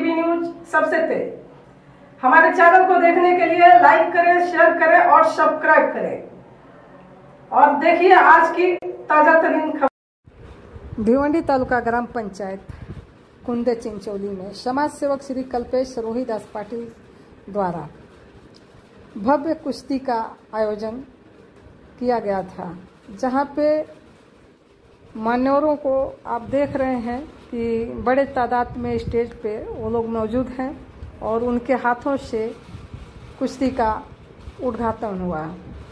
TV news सबसे तेज। हमारे चैनल को देखने के लिए लाइक करें, शेयर करें और सब्सक्राइब करें और देखिए आज की ताजा तरीन खबर। भिवंडी तालुका ग्राम पंचायत कुंदे चिंचोली में समाज सेवक श्री कल्पेश रोहिदास पाटिल द्वारा भव्य कुश्ती का आयोजन किया गया था, जहां पे मान्यवरों को आप देख रहे हैं कि बड़े तादाद में स्टेज पे वो लोग मौजूद हैं और उनके हाथों से कुश्ती का उद्घाटन हुआ।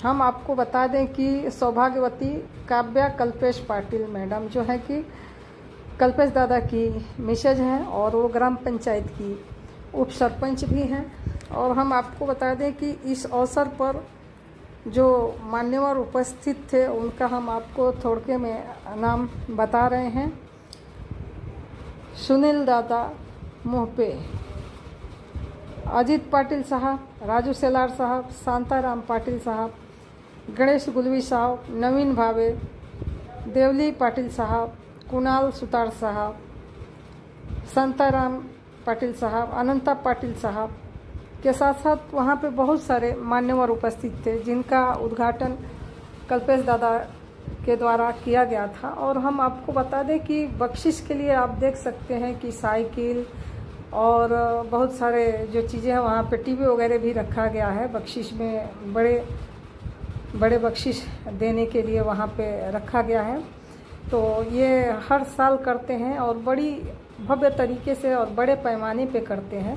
हम आपको बता दें कि सौभाग्यवती काव्या कल्पेश पाटिल मैडम जो है कि कल्पेश दादा की मिसेज हैं और वो ग्राम पंचायत की उप सरपंच भी हैं। और हम आपको बता दें कि इस अवसर पर जो मान्यवर उपस्थित थे उनका हम आपको थोड़के में नाम बता रहे हैं। सुनील दादा मोहपे, अजीत पाटिल साहब, राजू सेलार साहब, शांताराम पाटिल साहब, गणेश गुलवी साहब, नवीन भावे, देवली पाटिल साहब, कुणाल सुतार साहब, शांताराम पाटिल साहब, अनंता पाटिल साहब के साथ साथ वहाँ पे बहुत सारे मान्यवर उपस्थित थे, जिनका उद्घाटन कल्पेश दादा के द्वारा किया गया था। और हम आपको बता दें कि बख्शिश के लिए आप देख सकते हैं कि साइकिल और बहुत सारे जो चीज़ें हैं, वहाँ पे टीवी वगैरह भी रखा गया है। बख्शिश में बड़े बख्शिश देने के लिए वहाँ पे रखा गया है। तो ये हर साल करते हैं और बड़ी भव्य तरीके से और बड़े पैमाने पे करते हैं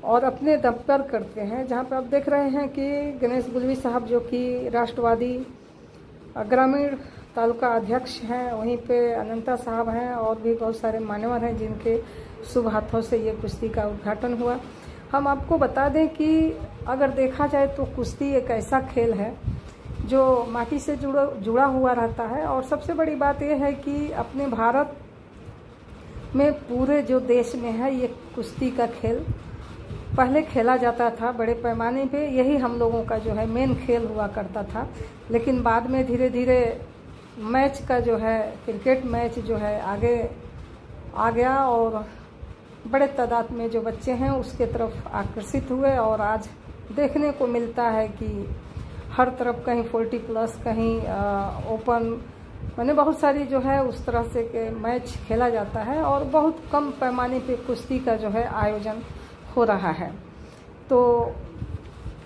और अपने दम पर करते हैं। जहाँ पे आप देख रहे हैं कि गणेश गुलवी साहब जो कि राष्ट्रवादी ग्रामीण तालुका अध्यक्ष हैं, वहीं पे अनंता साहब हैं और भी बहुत सारे मान्यवर हैं जिनके शुभ हाथों से ये कुश्ती का उद्घाटन हुआ। हम आपको बता दें कि अगर देखा जाए तो कुश्ती एक ऐसा खेल है जो माटी से जुड़ा हुआ रहता है। और सबसे बड़ी बात यह है कि अपने भारत में पूरे जो देश में है ये कुश्ती का खेल पहले खेला जाता था बड़े पैमाने पे। यही हम लोगों का जो है मेन खेल हुआ करता था, लेकिन बाद में धीरे धीरे मैच का जो है क्रिकेट मैच जो है आगे आ गया और बड़े तादाद में जो बच्चे हैं उसके तरफ आकर्षित हुए। और आज देखने को मिलता है कि हर तरफ कहीं 40+, कहीं ओपन, मैंने बहुत सारी जो है उस तरह से के मैच खेला जाता है और बहुत कम पैमाने पे कुश्ती का जो है आयोजन हो रहा है। तो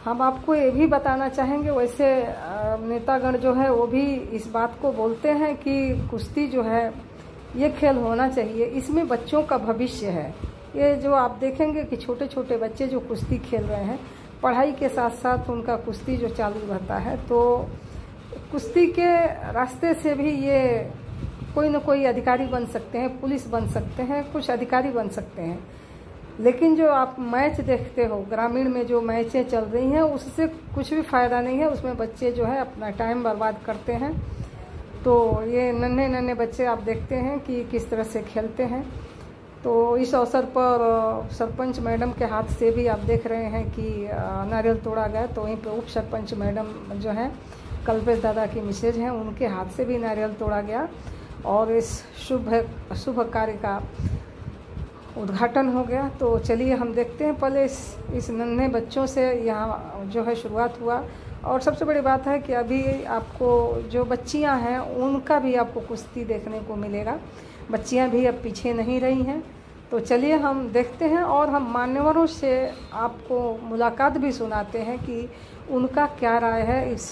हम आपको ये भी बताना चाहेंगे, वैसे नेतागण जो है वो भी इस बात को बोलते हैं कि कुश्ती जो है ये खेल होना चाहिए, इसमें बच्चों का भविष्य है। ये जो आप देखेंगे कि छोटे छोटे बच्चे जो कुश्ती खेल रहे हैं, पढ़ाई के साथ साथ उनका कुश्ती जो चालू रहता है, तो कुश्ती के रास्ते से भी ये कोई न कोई अधिकारी बन सकते हैं, पुलिस बन सकते हैं, कुछ अधिकारी बन सकते हैं। लेकिन जो आप मैच देखते हो ग्रामीण में जो मैचें चल रही हैं उससे कुछ भी फ़ायदा नहीं है। उसमें बच्चे जो है अपना टाइम बर्बाद करते हैं। तो ये नन्हे बच्चे आप देखते हैं कि किस तरह से खेलते हैं। तो इस अवसर पर सरपंच मैडम के हाथ से भी आप देख रहे हैं कि नारियल तोड़ा गया। तो वहीं पे उप सरपंच मैडम जो हैं कल्पेश दादा की मिसेज हैं, उनके हाथ से भी नारियल तोड़ा गया और इस शुभ कार्य का उद्घाटन हो गया। तो चलिए हम देखते हैं, पहले इस नन्हे बच्चों से यहाँ जो है शुरुआत हुआ। और सबसे बड़ी बात है कि अभी आपको जो बच्चियाँ हैं उनका भी आपको कुश्ती देखने को मिलेगा। बच्चियाँ भी अब पीछे नहीं रही हैं। तो चलिए हम देखते हैं और हम मान्यवरों से आपको मुलाकात भी सुनाते हैं कि उनका क्या राय है इस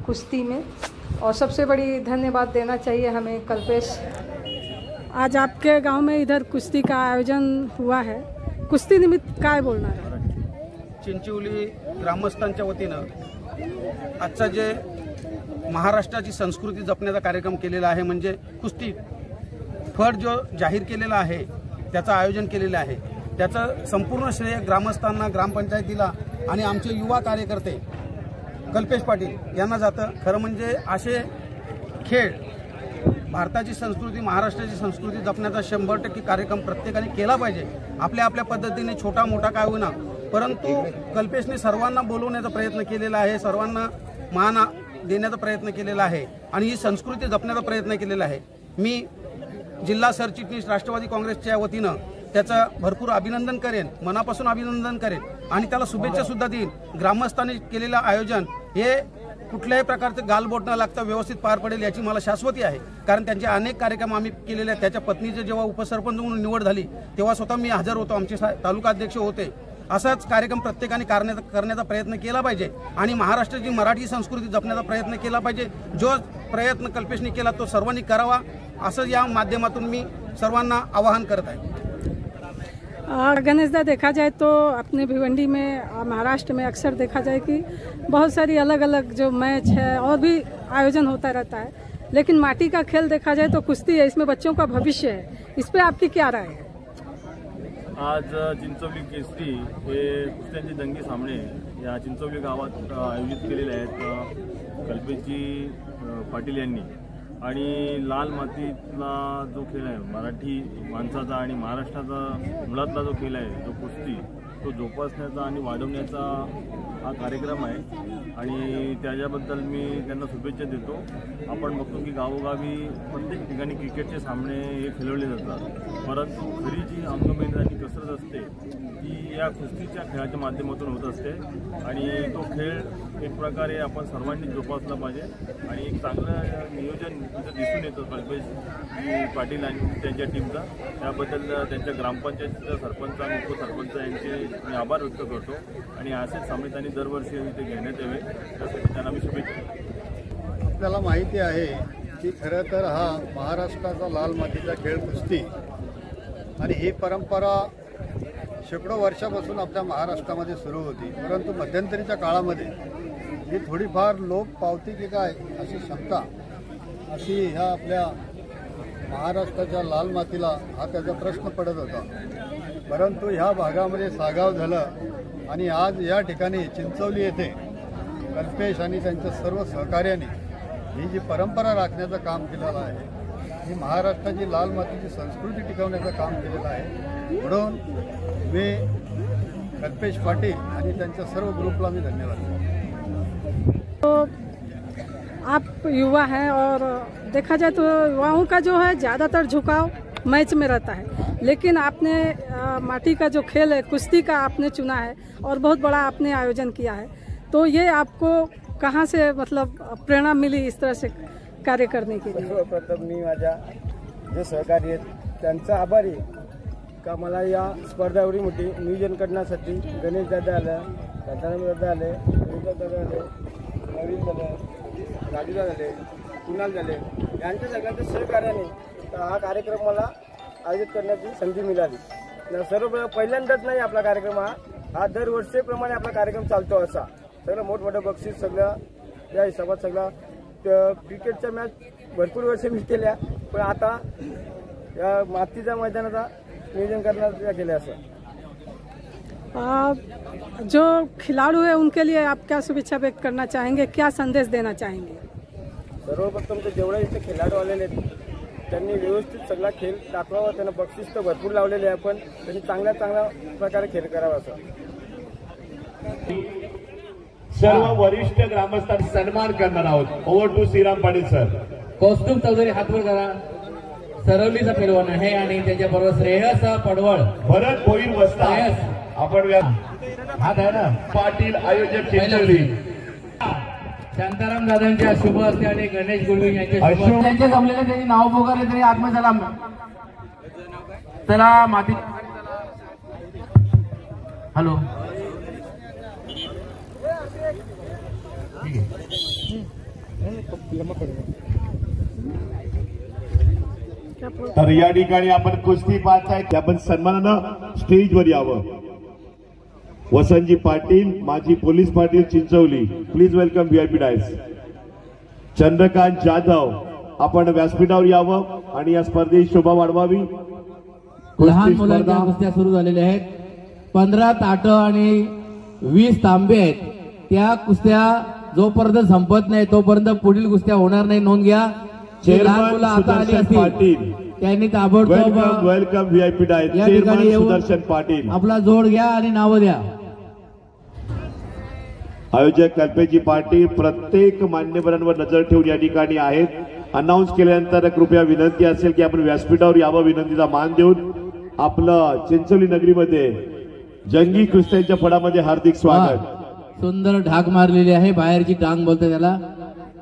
कुश्ती में। और सबसे बड़ी धन्यवाद देना चाहिए हमें कल्पेश। आज आपके गांव में इधर कुश्ती का आयोजन हुआ है, कुस्ती निमित्त काय बोलणार आहे? चिंचोली ग्रामस्थांच्या वतीनं आजचा जे महाराष्ट्राची संस्कृती जपण्याचा कार्यक्रम केलेला आहे म्हणजे कुस्ती फड जो जाहीर केलेला आहे त्याचं आयोजन केलेलं आहे। त्याचं संपूर्ण श्रेय ग्रामस्थांना, ग्रामपंचायतीला आणि आमचे युवा कार्यकर्ते कल्पेश पाटील यांना जातं। खरं म्हणजे असे खेळ भारताची संस्कृती, महाराष्ट्राची संस्कृती जपण्याचा 100% कार्यक्रम प्रत्येकाने केला पाहिजे। आपल्या आपल्या पद्धतीने छोटा मोठा काय होईना, परंतु कल्पेशने सर्वांना बोलवण्याचा प्रयत्न केलेला आहे, सर्वांना मान देण्याचा प्रयत्न केलेला आहे आणि ही संस्कृती जपण्याचा प्रयत्न केलेला आहे। मी जिल्हा सरचिटणीस राष्ट्रवादी काँग्रेसच्या वतीनं त्याचं भरपूर अभिनंदन करेन, मनापासून अभिनंदन करेन आणि त्याला शुभेच्छा सुद्धा देईन. ग्रामस्थांनी केलेलं आयोजन हे कुठल्याही प्रकारचं गालबोट न लागता व्यवस्थित पार पडेल याची मला शाश्वती आहे. कारण त्यांचे अनेक कार्यक्रम आम्ही केलेले आहेत. त्याच्या पत्नीचे जेव्हा उपसरपंच म्हणून निवड झाली तेव्हा स्वतः मी हजर होतो, आमचे तालुका अध्यक्ष होते. असाच कार्यक्रम प्रत्येकाने करण्याचा प्रयत्न केला पाहिजे आणि महाराष्ट्राची मराठी संस्कृती जपण्याचा प्रयत्न केला पाहिजे. जो प्रयत्न कल्पेशने केला तो सर्वांनी करावा असं या माध्यमातून मी सर्वांना आवाहन करत आहे. गणेशदा, देखा जाए तो अपने भिवंडी में महाराष्ट्र में अक्सर देखा जाए कि बहुत सारी अलग अलग जो मैच है और भी आयोजन होता रहता है, लेकिन माटी का खेल देखा जाए तो कुश्ती है, इसमें बच्चों का भविष्य है. इस पे आपकी क्या राय है? आज चिंचोली केसरी हे कुस्त्यांचे जंगी सामने या चिंचोली गावात आयोजित केलेले आहेत कल्पेशजी पाटील यांनी. आणि लाल मातीतला जो खेळ आहे, मराठी माणसाचा आणि महाराष्ट्राचा मुळातला जो खेळ आहे, जो कुस्ती, तो जोपासण्याचा आणि वाढवण्याचा हा कार्यक्रम आहे आणि त्याच्याबद्दल मी त्यांना शुभेच्छा देतो. आपण बघतो की गावोगावी प्रत्येक ठिकाणी क्रिकेटचे सामने हे खेळवले जातात, परंतु खरी जी अंगमेहनत आणि कसरत असते ती या कुस्तीच्या खेळाच्या माध्यमातून होत असते आणि तो खेळ एक प्रकारे आपण सर्वांनी जोपासला पाहिजे आणि एक चांगलं नियोजन तिथं दिसून येतं कल्पेश पाटील आणि त्यांच्या टीमचा. त्याबद्दल त्यांच्या ग्रामपंचायतीच्या सरपंच आणि उपसरपंच यांचे मी आभार व्यक्त करतो आणि असेच सामने त्यांनी दरवर्षी ते घेण्यात यावे त्यासाठी त्यांना मी शुभेच्छा. आपल्याला माहिती आहे की खरं तर हा महाराष्ट्राचा लाल मातीचा खेळ कुस्ती आणि ही परंपरा शेकडो वर्षापासून आपल्या महाराष्ट्रामध्ये सुरू होती, परंतु मध्यंतरीच्या काळामध्ये ही थोडीफार लोप पावती की काय अशी शंका अशी ह्या आपल्या महाराष्ट्राच्या लाल मातीला हा त्याचा प्रश्न पडत होता. परंतु ह्या भागामध्ये सागाव झालं आणि आज या ठिकाणी चिंचोली येथे कल्पेश आणि त्यांच्या सर्व सहकार्याने ही जी परंपरा राखण्याचं काम केलेलं आहे, ही महाराष्ट्राची लाल मातीची संस्कृती टिकवण्याचं काम केलेलं आहे. म्हणून मी कल्पेश पाटील आणि त्यांच्या सर्व ग्रुपला मी धन्यवाद देतो. तो आप युवा हैं और देखा जाए तो युवाओं का जो है ज़्यादातर झुकाव मैच में रहता है, लेकिन आपने माटी का जो खेल है कुश्ती का आपने चुना है और बहुत बड़ा आपने आयोजन किया है, तो ये आपको कहाँ से मतलब प्रेरणा मिली इस तरह से कार्य करने के लिए? सर्वप्रथम मी माझ्या जे सहकारी आहेत त्यांचा आभारी का मला या स्पर्धा एवढी मोठी नियोजन करण्यासाठी गणेश दादा आले, राजाराम दादा आले, दादा आले, नवीन झाले, राजू झाले, कुणाल झाले, यांच्या सगळ्यांच्या सहकार्याने हा कार्यक्रम मला आयोजित करण्याची संधी मिळाली. सर्व पहिल्यांदाच नाही आपला कार्यक्रम हा दरवर्षीप्रमाणे आपला कार्यक्रम चालतो. असा सगळं मोठमोठं बक्षीस सगळं या हिशोबात सगळं क्रिकेटच्या मॅच भरपूर वर्ष मी केल्या, पण आता या मातीच्या मैदानाचा नियोजन करण्यात केलं. असं जो खिलाड़ू है उनके लिए आप क्या शुभेच्छा व्यक्त करना चाहेंगे, क्या संदेश देना चाहेंगे? सर्वप्रथम तर जेवढे इथे खेळाडू आलेले आहेत त्यांनी व्यवस्थित सगळा खेळ दाखवावा. त्यांना बक्षीस तर भरपूर लावलेले आहे, पण त्यांनी चांगल्या प्रकारे खेळ करावा. असं सर्व वरिष्ठ ग्रामस्थांचा सन्मान करणार आहोत. Over to Shriram Patil sir. Kaustubh Chaudhari हातवर करा. सरवलीचा पैलवान आहे आणि त्याच्याबरोबर श्रेयस पडवळ, भरत भोईर वस्ता. आपण हात आहे ना. पाटील आयोजक चिंचोली. शांताराम दादांच्या शुभ हस्ते आणि गणेश गुळवे यांच्या शुभ त्यांचे जमलेले त्यांनी नाव पोकारले तरी आतमध्ये चला माती. हॅलो तर या ठिकाणी आपण कुस्ती पाहताय की आपण सन्मानानं स्टेजवर यावं. वसंतजी पाटील, माजी पोलीस पाटील, Chincholi. Please welcome VIP dais. Chandrakant Jadhav, आपण व्यासपीठावर यावं आणि या स्पर्धेची शोभा वाढवावी. लहान मुलांच्या कुस्त्या सुरू झालेल्या आहेत. 15 ताटं आणि 20 तांबे आहेत. त्या कुस्त्या जोपर्यंत संपत नाही तोपर्यंत पुढील कुस्त्या होणार नाही. नोंद घ्या. लहान मुलं आता आली असतील त्यांनी ताबडतोब वेलकम व्हीआयपी डायस. या ठिकाणी सुदर्शन पाटील आपला जोड घ्या आणि नावं द्या. आयोजक कल्पेशजी पाटील प्रत्येक मान्यवरांवर नजर ठेवून या ठिकाणी आहेत. अनाऊन्स केल्यानंतर कृपया विनंती असेल की आपण व्यासपीठावर यावं. विनंतीचा मान देऊन आपलं चिंचोली नगरीमध्ये जंगी कुस्त्यांच्या फडामध्ये हार्दिक स्वागत. सुंदर ढाक मारलेली आहे, बाहेरची टांग बोलते त्याला.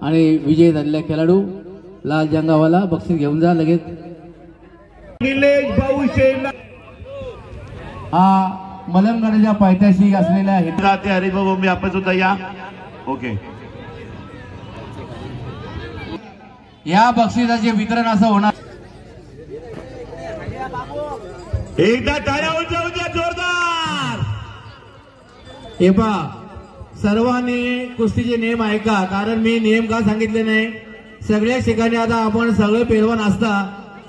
आणि विजय झालेला खेळाडू लाल जंगावाला बक्षीस घेऊन जा लगेच. निलेश भाऊ शेना हा मलमगडाच्या पायथ्याशी असलेला राहते. हरिभाऊ मी आपण सुद्धा या. ओके, या बक्षिसाचे वितरण असं होणार. एकदा टाळ्या उंचावून द्या जोरदार. हे पहा, सर्वांनी कुस्तीचे नियम ऐका, कारण मी नियम का सांगितले नाही. सगळ्या ठिकाणी आता आपण सगळे पेलवान असता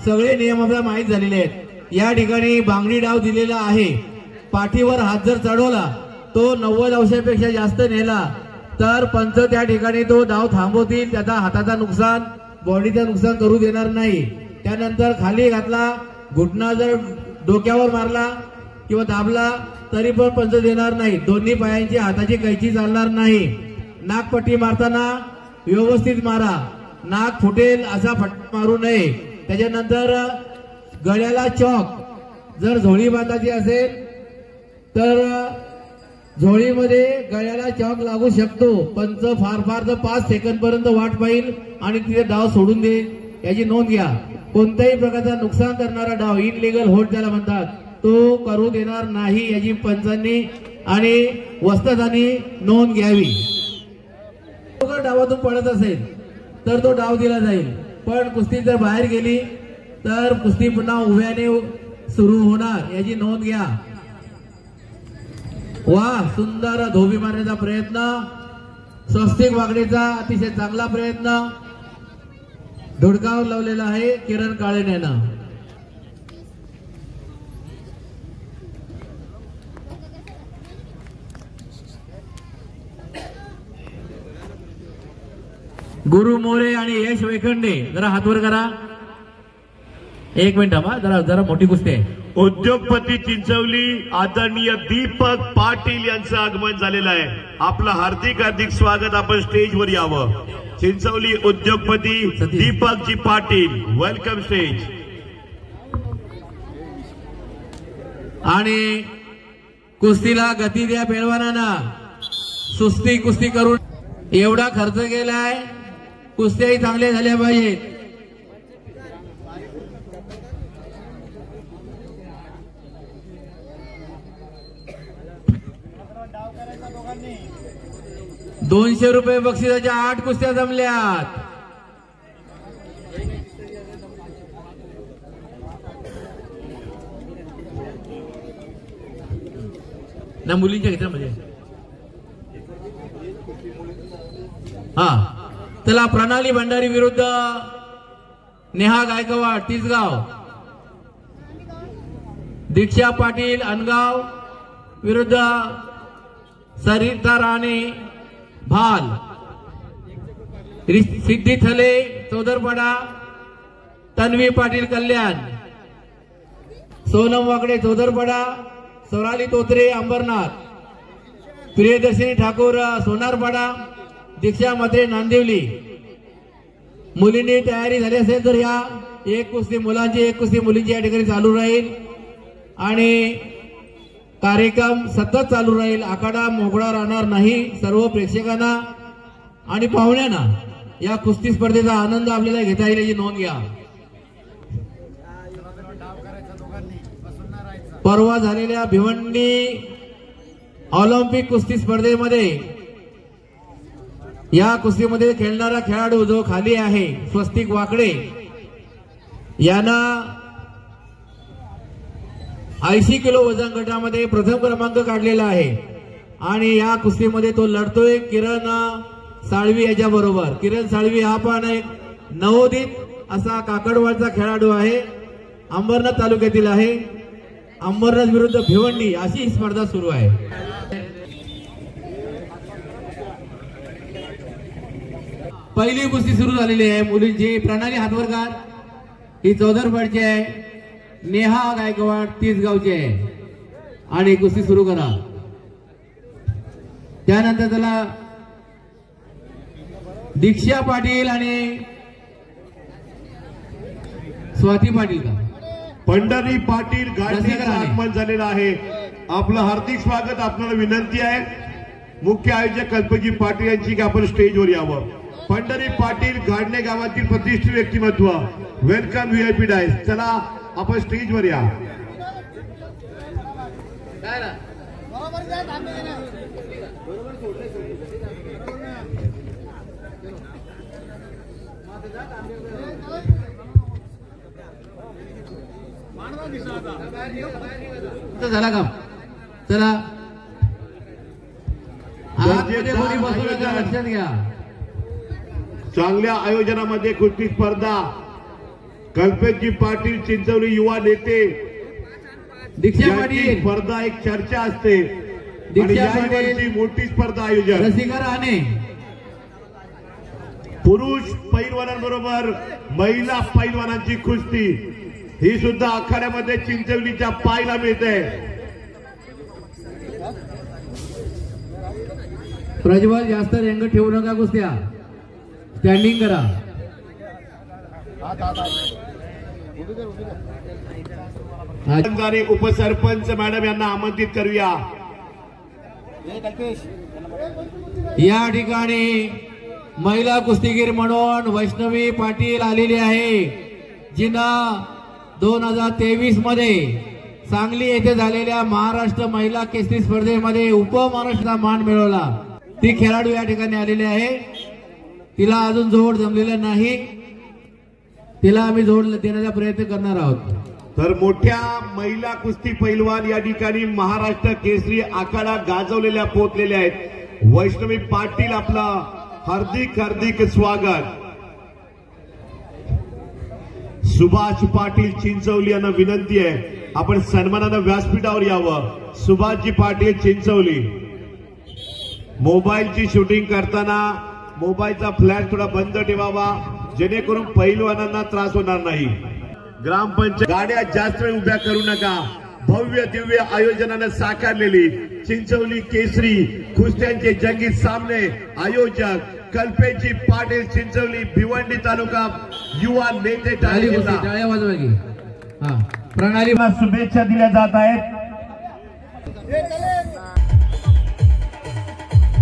सगळे नियम आपल्याला माहीत झालेले आहेत. या ठिकाणी बांगडी डाव दिलेला आहे. पाठीवर हात जर चढवला तो 90 अंशापेक्षा जास्त नेला तर पंच त्या ठिकाणी तो डाव थांबवतील. त्याचा हाताचा नुकसान, बॉडीचं नुकसान करू देणार नाही. त्यानंतर खाली घातला, घुटणा जर डोक्यावर मारला किंवा दाबला तरी पण पंच देणार नाही. दोन्ही पायांची हाताची कैची चालणार नाही. नाकपट्टी मारताना व्यवस्थित मारा, नाक फुटेल असा फटका मारू नये. त्याच्यानंतर गळ्याला चॉक जर झोळी बांधायची असेल तर झोळीमध्ये गळ्याला चॉक लागू शकतो. पंच फार तर 5 सेकंद पर्यंत वाट पाहिल आणि तिथे डाव सोडून देईल. याची नोंद घ्या. कोणत्याही प्रकारचा नुकसान करणारा डाव, इनलिगल होल्ड त्याला म्हणतात, तो करू देणार नाही याची पंचांनी आणि वस्तादांनी नोंद घ्यावी. डावातून पडत असेल तर तो डाव दिला जाईल, पण कुस्ती जर बाहेर गेली तर कुस्ती पुन्हा उभ्याने सुरू होणार याची नोंद घ्या. वा, सुंदर धोबी मारण्याचा प्रयत्न, स्वस्तिक वागण्याचा अतिशय चांगला प्रयत्न, धुडकाव लावलेला आहे किरण काळेनं. गुरु मोरे आणि यश वेखंडे जरा हातवर करा. एक मिनिट थांबा, जरा मोठी कुस्ती आहे. उद्योगपती चिंचवली आदरणीय दीपक पाटील यांचं आगमन झालेलं आहे. आपलं हार्दिक स्वागत. आपण स्टेजवर यावं. चिंचवली उद्योगपती दीपकजी पाटील, वेलकम स्टेज. आणि कुस्तीला गती द्या पेलवानांना. सुस्ती कुस्ती करून एवढा खर्च केलाय, कुस्त्याही चांगल्या झाल्या पाहिजेत. ₹200 बक्षिसाच्या 8 कुस्त्या जमल्यात. ना मुलींच्या घेतल्या म्हणजे हा. चला, प्रणाली भंडारी विरुद्ध नेहा गायकवाड तिसगाव. दीक्षा पाटील अनगाव विरुद्ध सरिता राणे भाल. सिद्धी थले चौदरपाडा, तन्वी पाटील कल्याण, सोनम वाकडे चौदरपाडा, सोनाली तोत्रे अंबरनाथ, प्रियदर्शिनी ठाकूर सोनारपाडा, दीक्षा म्हात्रे नांदिवली. मुलींनी तयारी झाली असेल तर या एक कुस्ती मुलांची, एक कुस्ती मुलींची या ठिकाणी चालू राहील आणि कार्यक्रम सतत चालू राहील. आखाडा मोकळा राहणार नाही. सर्व प्रेक्षकांना आणि पाहुण्यांना या कुस्ती स्पर्धेचा आनंद आपल्याला घेता येईल याची नोंद घ्या. परवा झालेल्या भिवंडी ऑलिम्पिक कुस्ती स्पर्धेमध्ये या कुस्तीमध्ये खेळणारा खेळाडू जो खाली आहे स्वस्तिक वाकडे यांना 80 किलो वजन गटामध्ये प्रथम क्रमांक काढलेला आहे आणि या कुस्तीमध्ये तो लढतोय किरण साळवी याच्या बरोबर. किरण साळवी हा पण एक नवोदित असा काकडवाडचा खेळाडू आहे, अंबरनाथ तालुक्यातील आहे. अंबरनाथ विरुद्ध भिवंडी अशी ही स्पर्धा सुरू आहे. पहिली कुस्ती सुरू झालेली आहे मुलींची. प्रणाली हातवरकर ही चौदरपाडची आहे, नेहा गायकवाड तिसगावची आहे आणि कुस्ती सुरू करा. त्यानंतर त्याला दीक्षा पाटील आणि स्वाती पाटील का पंढरी पाटील गाडगेकर आगमन झालेलं आहे. आपलं हार्दिक स्वागत. आपल्याला विनंती आहे मुख्य आयोजक कल्पजी पाटील यांची की आपण स्टेजवर यावं. पंढरी पाटील गाडणे गावातील प्रतिष्ठित व्यक्तिमत्व. Welcome VIP dais. चला आपण स्टेजवर या. झाला का? चला लक्षात घ्या. चांगल्या आयोजनामध्ये कुस्ती स्पर्धा. कल्पेशजी पाटील चिंचवली युवा नेते. दीक्षा पाटील स्पर्धा एक चर्चा असते. दीक्षा पाटील मोठी स्पर्धा आयोजन. रसिका राणे पुरुष पैलवानांबरोबर महिला पैलवानांची कुस्ती ही सुद्धा आखाड्यामध्ये चिंचवलीच्या पाहायला मिळते. प्रज्वल जास्त रेंग ठेवू नका. कुस्त्या स्टँडिंग करा. उपसरपंच मॅडम यांना आमंत्रित करूया. या ठिकाणी महिला कुस्तीगीर म्हणून वैष्णवी पाटील आलेली आहे, जिनं 2023 मध्ये सांगली येथे झालेल्या महाराष्ट्र महिला केसरी स्पर्धेमध्ये उपमहाराष्ट्राचा मान मिळवला. ती खेळाडू या ठिकाणी आलेली आहे. तिला अजून जोड जमलेला नाही. तिला आम्ही जोड देण्याचा प्रयत्न करणार आहोत. तर मोठ्या महिला कुस्ती पैलवान या ठिकाणी महाराष्ट्र केसरी आखाडा गाजवलेल्या पोहोचलेल्या आहेत. वैष्णवी पाटील आपलं हार्दिक हार्दिक स्वागत. सुभाष पाटील चिंचवली यांना विनंती आहे आपण सन्मानानं व्यासपीठावर यावं. सुभाषजी पाटील चिंचवली. मोबाईलची शूटिंग करताना मोबाईलचा फ्लॅश थोडा बंद ठेवावा जेणेकरून पैलवानांना त्रास होणार नाही. ग्रामपंचायत गाड्या जास्त वेळ उभ्या करू नका. भव्य दिव्य आयोजनानं साकारलेली चिंचवली केसरी कुस्त्यांचे जंगी सामने आयोजक कल्पेशजी पाटील चिंचवली भिवंडी तालुका युवा नेते. प्रणालीला शुभेच्छा दिल्या जात आहेत.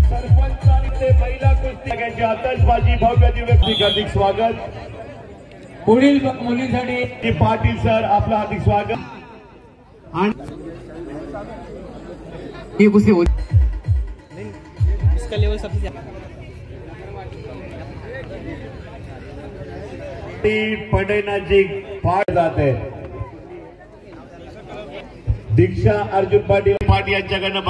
सरपंचांचे महिला कुस्ती आतषबाजी भव्य दिव्य हार्दिक स्वागत. पुढील मुलींसाठी पाटील सर आपलं हार्दिक स्वागत. ही कुस्ती होती. इसका लेवल सबसे पडैनाजी पाठ जाते. दीक्षा अर्जुन पाटील यांच्याकडनं